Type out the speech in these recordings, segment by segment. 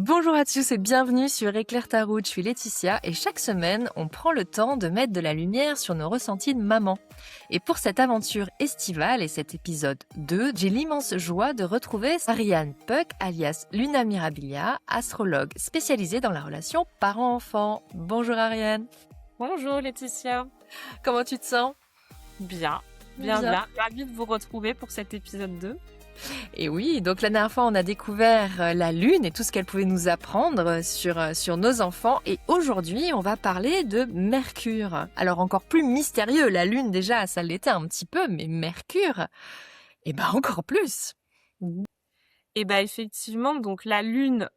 Bonjour à tous et bienvenue sur Éclaire ta route, je suis Laetitia et chaque semaine, on prend le temps de mettre de la lumière sur nos ressentis de maman. Et pour cette aventure estivale et cet épisode 2, j'ai l'immense joie de retrouver Ariane Puck, alias Luna Mirabilia, astrologue spécialisée dans la relation parent-enfant. Bonjour Ariane. Bonjour Laetitia. Comment tu te sens ? Bien. Ravie de vous retrouver pour cet épisode 2. Et oui, donc la dernière fois, on a découvert la Lune et tout ce qu'elle pouvait nous apprendre sur nos enfants. Et aujourd'hui, on va parler de Mercure. Alors encore plus mystérieux, la Lune déjà, ça l'était un petit peu, mais Mercure, encore plus. Et effectivement, donc la Lune,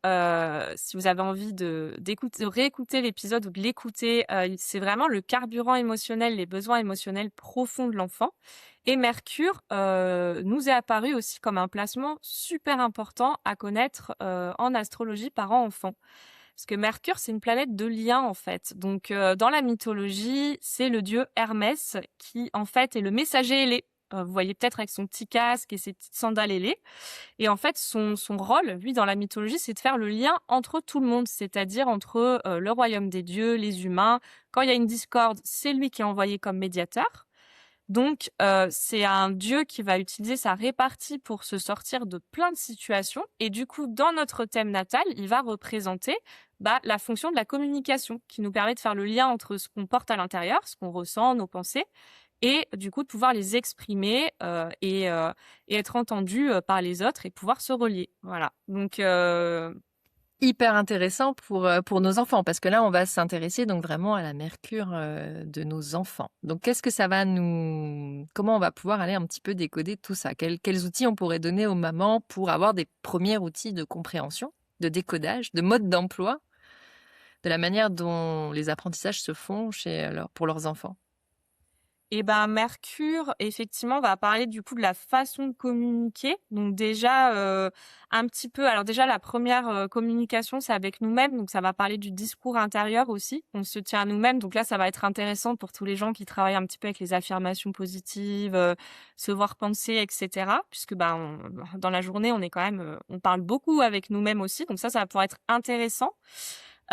si vous avez envie de réécouter l'épisode ou de l'écouter, c'est vraiment le carburant émotionnel, les besoins émotionnels profonds de l'enfant. Et Mercure nous est apparu aussi comme un placement super important à connaître en astrologie parent-enfant. Parce que Mercure, c'est une planète de lien en fait. Donc dans la mythologie, c'est le dieu Hermès qui en fait est le messager ailé. Vous voyez peut-être avec son petit casque et ses petites sandales ailées. Et en fait, son rôle, lui, dans la mythologie, c'est de faire le lien entre tout le monde, c'est-à-dire entre le royaume des dieux, les humains. Quand il y a une discorde, c'est lui qui est envoyé comme médiateur. Donc, c'est un dieu qui va utiliser sa répartie pour se sortir de plein de situations. Et du coup, dans notre thème natal, il va représenter la fonction de la communication, qui nous permet de faire le lien entre ce qu'on porte à l'intérieur, ce qu'on ressent, nos pensées, et du coup de pouvoir les exprimer et être entendu par les autres et pouvoir se relier. Voilà. Donc Hyper intéressant pour nos enfants, parce que là, on va s'intéresser donc vraiment à la Mercure de nos enfants. Donc, comment on va pouvoir aller un petit peu décoder tout ça ? Quels outils on pourrait donner aux mamans pour avoir des premiers outils de compréhension, de décodage, de mode d'emploi, de la manière dont les apprentissages se font pour leurs enfants ? Mercure, effectivement, va parler du coup de la façon de communiquer. Donc déjà, un petit peu. Alors déjà, la première communication, c'est avec nous-mêmes. Donc ça va parler du discours intérieur aussi. On se tient à nous-mêmes. Donc là, ça va être intéressant pour tous les gens qui travaillent un petit peu avec les affirmations positives, se voir penser, etc. Puisque dans la journée, on est quand même, on parle beaucoup avec nous-mêmes aussi. Donc ça va pouvoir être intéressant.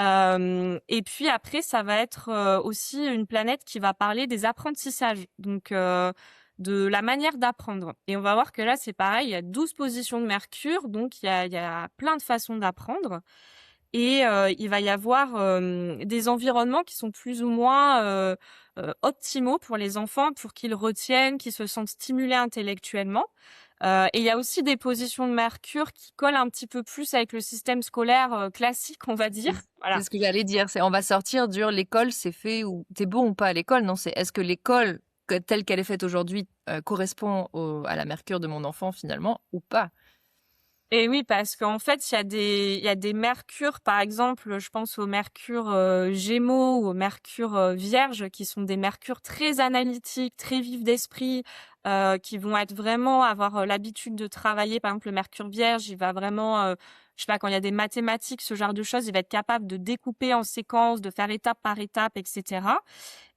Et puis après, ça va être aussi une planète qui va parler des apprentissages, donc de la manière d'apprendre. Et on va voir que là, c'est pareil, il y a 12 positions de Mercure, donc il y a plein de façons d'apprendre. Et il va y avoir des environnements qui sont plus ou moins optimaux pour les enfants, pour qu'ils retiennent, qu'ils se sentent stimulés intellectuellement. Et il y a aussi des positions de Mercure qui collent un petit peu plus avec le système scolaire classique, on va dire. Voilà. C'est ce que j'allais dire. On va sortir du l'école, c'est fait ou t'es bon ou pas à l'école. Non, c'est est-ce que l'école telle qu'elle est faite aujourd'hui correspond à la Mercure de mon enfant finalement ou pas ? Et oui, parce qu'en fait, il y a des mercures, par exemple, je pense au mercure Gémeaux ou au mercure Vierge, qui sont des mercures très analytiques, très vifs d'esprit, qui vont être vraiment avoir l'habitude de travailler. Par exemple, le mercure Vierge, il va vraiment, je sais pas, quand il y a des mathématiques, ce genre de choses, il va être capable de découper en séquences, de faire étape par étape, etc.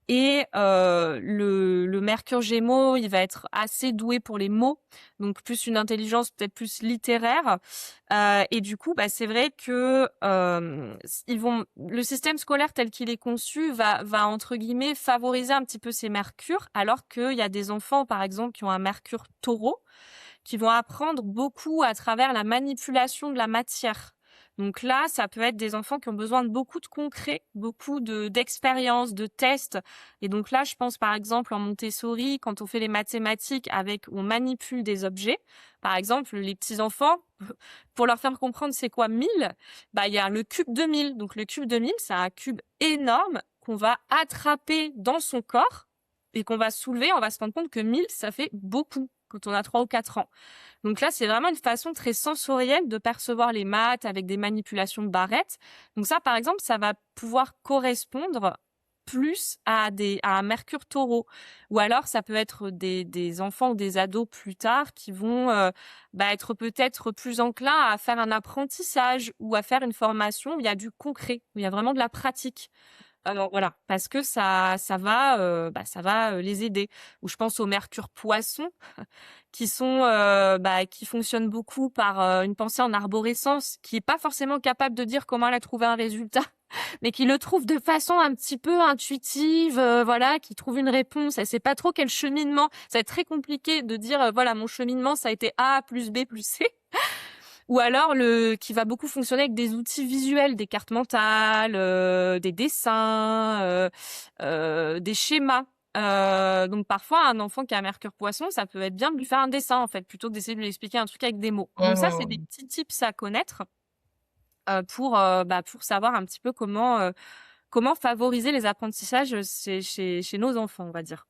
Et le Mercure Gémeaux, il va être assez doué pour les mots, donc plus une intelligence peut-être plus littéraire. Et du coup, c'est vrai que le système scolaire tel qu'il est conçu va entre guillemets favoriser un petit peu ces Mercures, alors qu'il y a des enfants, par exemple, qui ont un Mercure Taureau, qui vont apprendre beaucoup à travers la manipulation de la matière. Donc là, ça peut être des enfants qui ont besoin de beaucoup de concret, beaucoup d'expériences, de tests. Et donc là, je pense par exemple en Montessori, quand on fait les mathématiques on manipule des objets. Par exemple, les petits enfants, pour leur faire comprendre c'est quoi 1000, il y a le cube de 1000. Donc le cube de 1000, c'est un cube énorme qu'on va attraper dans son corps et qu'on va soulever. On va se rendre compte que 1000, ça fait beaucoup quand on a 3 ou 4 ans. Donc là, c'est vraiment une façon très sensorielle de percevoir les maths avec des manipulations de barrettes. Donc ça, par exemple, ça va pouvoir correspondre plus à un Mercure Taureau. Ou alors, ça peut être des enfants ou des ados plus tard qui vont être peut-être plus enclins à faire un apprentissage ou à faire une formation où il y a du concret, où il y a vraiment de la pratique. Voilà, parce que ça va les aider. Ou je pense au mercure poisson qui fonctionnent beaucoup par une pensée en arborescence, qui est pas forcément capable de dire comment elle a trouvé un résultat, mais qui le trouve de façon un petit peu intuitive, voilà, qui trouve une réponse. Elle sait pas trop quel cheminement. Ça va être très compliqué de dire, voilà, mon cheminement, ça a été A plus B plus C. Ou alors qui va beaucoup fonctionner avec des outils visuels, des cartes mentales, des dessins, des schémas. Donc parfois un enfant qui a un mercure poisson, ça peut être bien de lui faire un dessin en fait, plutôt que d'essayer de lui expliquer un truc avec des mots. Donc ça, c'est des Mmh. petits tips à connaître pour savoir un petit peu comment favoriser les apprentissages chez nos enfants, on va dire.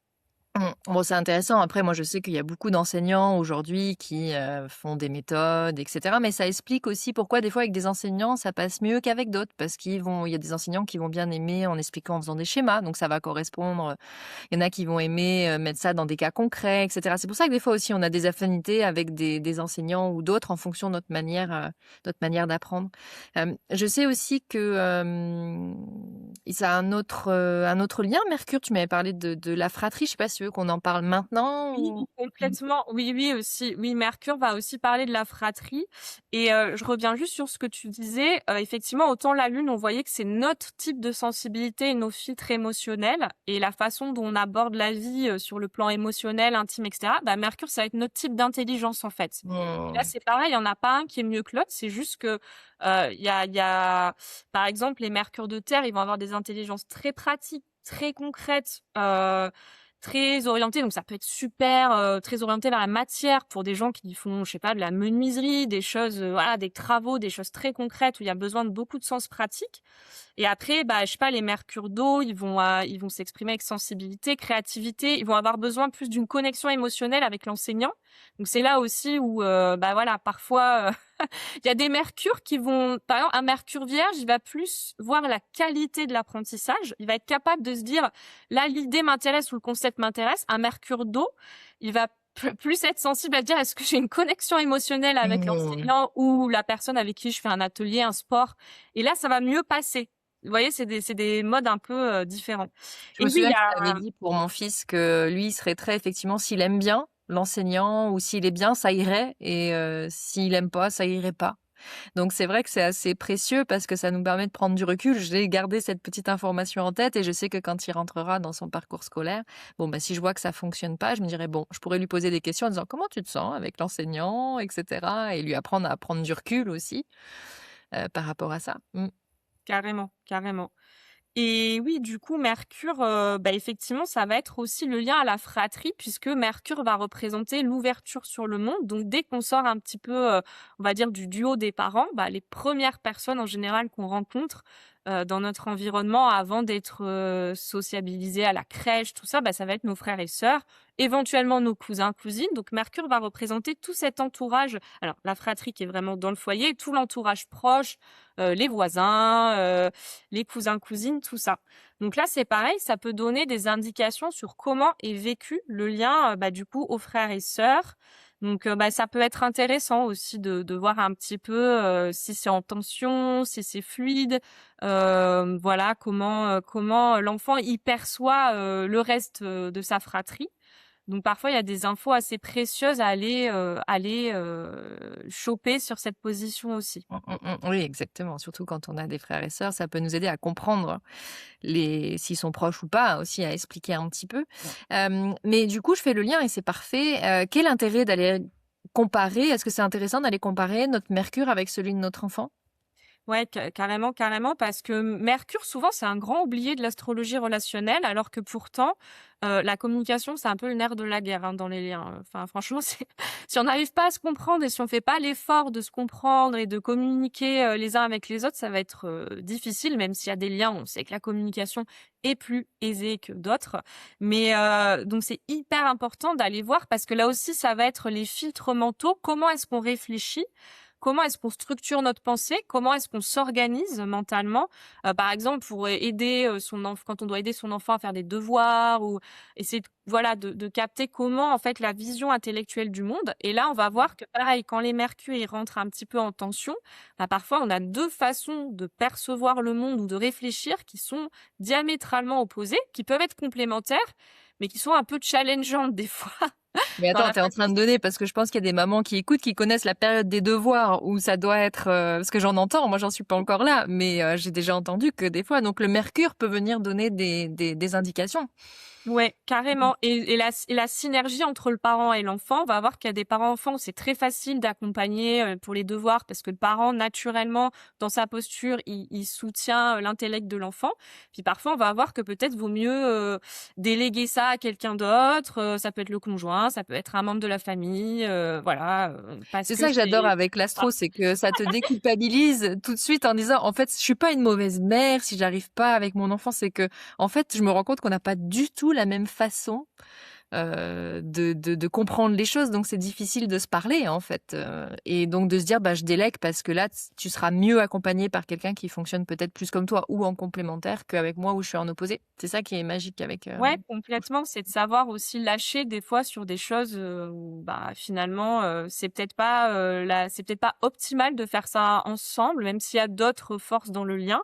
Bon, c'est intéressant. Après, moi, je sais qu'il y a beaucoup d'enseignants aujourd'hui qui font des méthodes, etc. Mais ça explique aussi pourquoi des fois avec des enseignants, ça passe mieux qu'avec d'autres, parce il y a des enseignants qui vont bien aimer en expliquant, en faisant des schémas, donc ça va correspondre. Il y en a qui vont aimer mettre ça dans des cas concrets, etc. C'est pour ça que des fois aussi, on a des affinités avec des enseignants ou d'autres en fonction de notre manière d'apprendre. Je sais aussi que ça a un autre lien, Mercure. Tu m'avais parlé de la fratrie. Je sais pas si tu veux qu'on en parle maintenant Oui, ou... complètement. Oui, oui, aussi. Oui, Mercure va aussi parler de la fratrie. Et je reviens juste sur ce que tu disais. Effectivement, autant la Lune, on voyait que c'est notre type de sensibilité et nos filtres émotionnels et la façon dont on aborde la vie sur le plan émotionnel, intime, etc. Bah, Mercure, ça va être notre type d'intelligence, en fait. Et là, Hmm. c'est pareil, il n'y en a pas un qui est mieux que l'autre. C'est juste que par exemple, les Mercures de Terre, ils vont avoir des intelligences très pratiques, très concrètes. Très orienté, donc ça peut être super très orienté vers la matière pour des gens qui font, je sais pas, de la menuiserie, des choses, voilà, des travaux, des choses très concrètes où il y a besoin de beaucoup de sens pratique. Et après, bah, je sais pas, les mercures d'eau, ils vont s'exprimer avec sensibilité, créativité, ils vont avoir besoin plus d'une connexion émotionnelle avec l'enseignant. Donc c'est là aussi où, bah voilà, parfois, il y a des mercures qui vont, par exemple, un mercure vierge, il va plus voir la qualité de l'apprentissage. Il va être capable de se dire, là, l'idée m'intéresse ou le concept m'intéresse. Un mercure d'eau, il va plus être sensible à dire, est-ce que j'ai une connexion émotionnelle avec Hmm. l'enseignant ou la personne avec qui je fais un atelier, un sport. Et là, ça va mieux passer. Vous voyez, c'est des modes un peu différents. Je Et me oui, il souviens y que tu a m'avais dit pour mon fils que lui, il serait très, effectivement, s'il aime bien l'enseignant ou s'il est bien, ça irait. Et s'il aime pas, ça irait pas. Donc c'est vrai que c'est assez précieux parce que ça nous permet de prendre du recul. J'ai gardé cette petite information en tête et je sais que quand il rentrera dans son parcours scolaire, bon bah si je vois que ça fonctionne pas, je me dirais bon, je pourrais lui poser des questions en disant comment tu te sens avec l'enseignant, etc. Et lui apprendre à prendre du recul aussi par rapport à ça. Mm. carrément, carrément. Et oui, du coup, Mercure, bah, effectivement, ça va être aussi le lien à la fratrie puisque Mercure va représenter l'ouverture sur le monde. Donc, dès qu'on sort un petit peu, on va dire, du duo des parents, bah, les premières personnes en général qu'on rencontre dans notre environnement avant d'être sociabilisés à la crèche, tout ça, bah, ça va être nos frères et sœurs, éventuellement nos cousins, cousines. Donc, Mercure va représenter tout cet entourage. Alors, la fratrie qui est vraiment dans le foyer, tout l'entourage proche, les voisins, les cousins, cousines, tout ça. Donc là, c'est pareil, ça peut donner des indications sur comment est vécu le lien, bah, du coup, aux frères et sœurs. Donc, bah, ça peut être intéressant aussi de voir un petit peu si c'est en tension, si c'est fluide, voilà, comment l'enfant y perçoit le reste de sa fratrie. Donc parfois, il y a des infos assez précieuses à aller choper sur cette position aussi. Oui, exactement. Surtout quand on a des frères et sœurs, ça peut nous aider à comprendre s'ils sont proches ou pas, aussi à expliquer un petit peu. Mais du coup, je fais le lien et c'est parfait. Quel intérêt d'aller comparer? Est-ce que c'est intéressant d'aller comparer notre Mercure avec celui de notre enfant? Ouais, carrément, carrément, parce que Mercure, souvent, c'est un grand oublié de l'astrologie relationnelle, alors que pourtant, la communication, c'est un peu le nerf de la guerre hein, dans les liens. Enfin, franchement, si on n'arrive pas à se comprendre et si on fait pas l'effort de se comprendre et de communiquer les uns avec les autres, ça va être difficile, même s'il y a des liens, on sait que la communication est plus aisée que d'autres. Mais donc, c'est hyper important d'aller voir, parce que là aussi, ça va être les filtres mentaux. Comment est-ce qu'on réfléchit? comment est-ce qu'on structure notre pensée, comment est-ce qu'on s'organise mentalement, par exemple pour aider quand on doit aider son enfant à faire des devoirs ou essayer de capter comment en fait la vision intellectuelle du monde. Et là, on va voir que pareil, quand les mercures ils rentrent un petit peu en tension, bah, parfois on a deux façons de percevoir le monde ou de réfléchir qui sont diamétralement opposées, qui peuvent être complémentaires, mais qui sont un peu challengeantes des fois. Mais Dans attends, la t'es en train de donner, parce que je pense qu'il y a des mamans qui écoutent, qui connaissent la période des devoirs, où ça doit être, parce que j'en entends, moi j'en suis pas encore là, mais j'ai déjà entendu que des fois, donc le mercure peut venir donner des indications. Ouais, carrément. Et la synergie entre le parent et l'enfant, on va voir qu'il y a des parents-enfants où c'est très facile d'accompagner pour les devoirs parce que le parent, naturellement, dans sa posture, il soutient l'intellect de l'enfant. Puis parfois, on va voir que peut-être vaut mieux déléguer ça à quelqu'un d'autre. Ça peut être le conjoint, ça peut être un membre de la famille, voilà, parce C'est que ça que j'adore c'est... avec l'astro, c'est que ça te déculpabilise tout de suite en disant, en fait, je suis pas une mauvaise mère si j'arrive pas avec mon enfant. C'est que, en fait, je me rends compte qu'on n'a pas du tout la même façon de comprendre les choses, donc c'est difficile de se parler en fait, et donc de se dire bah je délègue parce que là tu seras mieux accompagné par quelqu'un qui fonctionne peut-être plus comme toi ou en complémentaire qu'avec moi où je suis en opposé. C'est ça qui est magique avec Ouais, complètement. C'est de savoir aussi lâcher des fois sur des choses où bah finalement c'est peut-être pas optimal de faire ça ensemble, même s'il y a d'autres forces dans le lien.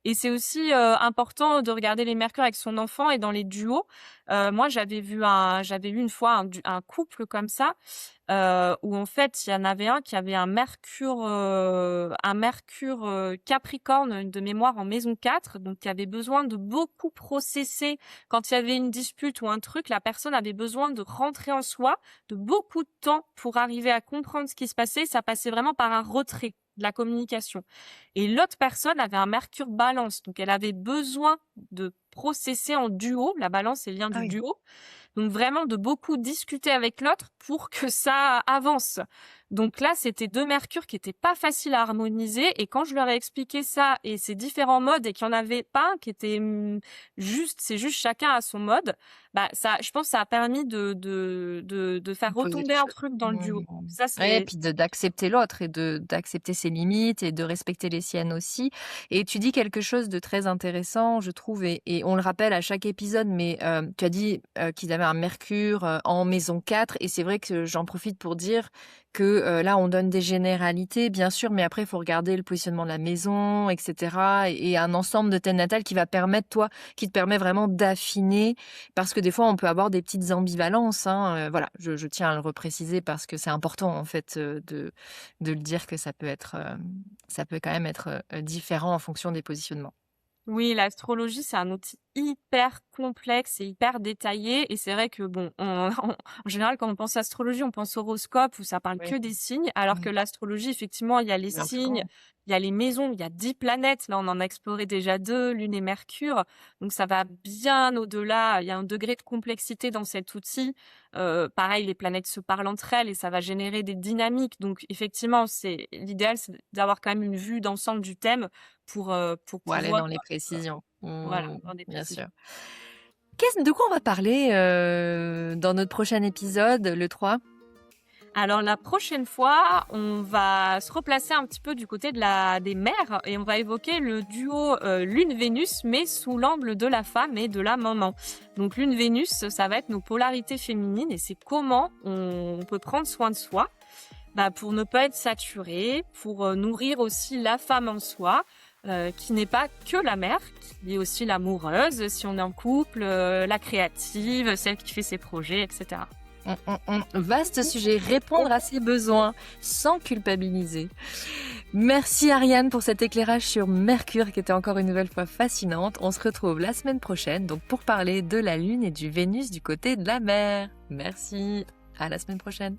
Et c'est aussi important de regarder les mercures avec son enfant et dans les duos. Moi, j'avais vu une fois un couple comme ça où en fait il y en avait un qui avait un Mercure Capricorne de mémoire en maison 4, donc qui avait besoin de beaucoup processer quand il y avait une dispute ou un truc. La personne avait besoin de rentrer en soi, de beaucoup de temps pour arriver à comprendre ce qui se passait. Ça passait vraiment par un retrait de la communication. Et l'autre personne avait un Mercure Balance, donc elle avait besoin de processer en duo. La Balance, c'est le lien Ah du oui. duo. Donc vraiment de beaucoup discuter avec l'autre pour que ça avance. Donc là, c'était deux mercures qui étaient pas faciles à harmoniser. Et quand je leur ai expliqué ça et ces différents modes et qu'il y en avait pas un qui était c'est juste chacun à son mode, bah ça, je pense, que ça a permis de faire Poser retomber les un choses. truc dans le duo. Ça, Ouais, et c'est... puis d'accepter l'autre et d'accepter ses limites et de respecter les siennes aussi. Et tu dis quelque chose de très intéressant, je trouve, et on le rappelle à chaque épisode, mais tu as dit qu'ils avaient un Mercure en maison 4, et c'est vrai que j'en profite pour dire que là, on donne des généralités, bien sûr, mais après, il faut regarder le positionnement de la maison, etc. Et un ensemble de thèmes natals qui te permet vraiment d'affiner, parce que des fois, on peut avoir des petites ambivalences, hein, voilà, je tiens à le repréciser parce que c'est important, en fait, de le dire que ça peut quand même être différent en fonction des positionnements. Oui, l'astrologie, c'est un outil hyper complexe et hyper détaillé. Et c'est vrai que, bon, en général, quand on pense astrologie, on pense horoscope où ça parle Oui. que des signes, alors que l'astrologie, effectivement, il y a les Bien plus signes, grand. il y a les maisons, il y a 10 planètes. Là, on en a exploré déjà 2, Lune et Mercure. Donc, ça va bien au-delà. Il y a un degré de complexité dans cet outil. Pareil, les planètes se parlent entre elles et ça va générer des dynamiques. Donc, effectivement, l'idéal, c'est d'avoir quand même une vue d'ensemble du thème pour Pour aller pouvoir, dans les précisions. voilà, dans des Bien précisions. sûr. De quoi on va parler dans notre prochain épisode, le 3? Alors la prochaine fois, on va se replacer un petit peu du côté des mères et on va évoquer le duo Lune-Vénus, mais sous l'angle de la femme et de la maman. Donc Lune-Vénus, ça va être nos polarités féminines et c'est comment on peut prendre soin de soi, bah, pour ne pas être saturé, pour nourrir aussi la femme en soi, qui n'est pas que la mère, qui est aussi l'amoureuse, si on est en couple, la créative, celle qui fait ses projets, etc. Vaste sujet, répondre à ses besoins sans culpabiliser. Merci Ariane pour cet éclairage sur Mercure qui était encore une nouvelle fois fascinante. On se retrouve la semaine prochaine donc pour parler de la Lune et du Vénus du côté de la mer. Merci, à la semaine prochaine.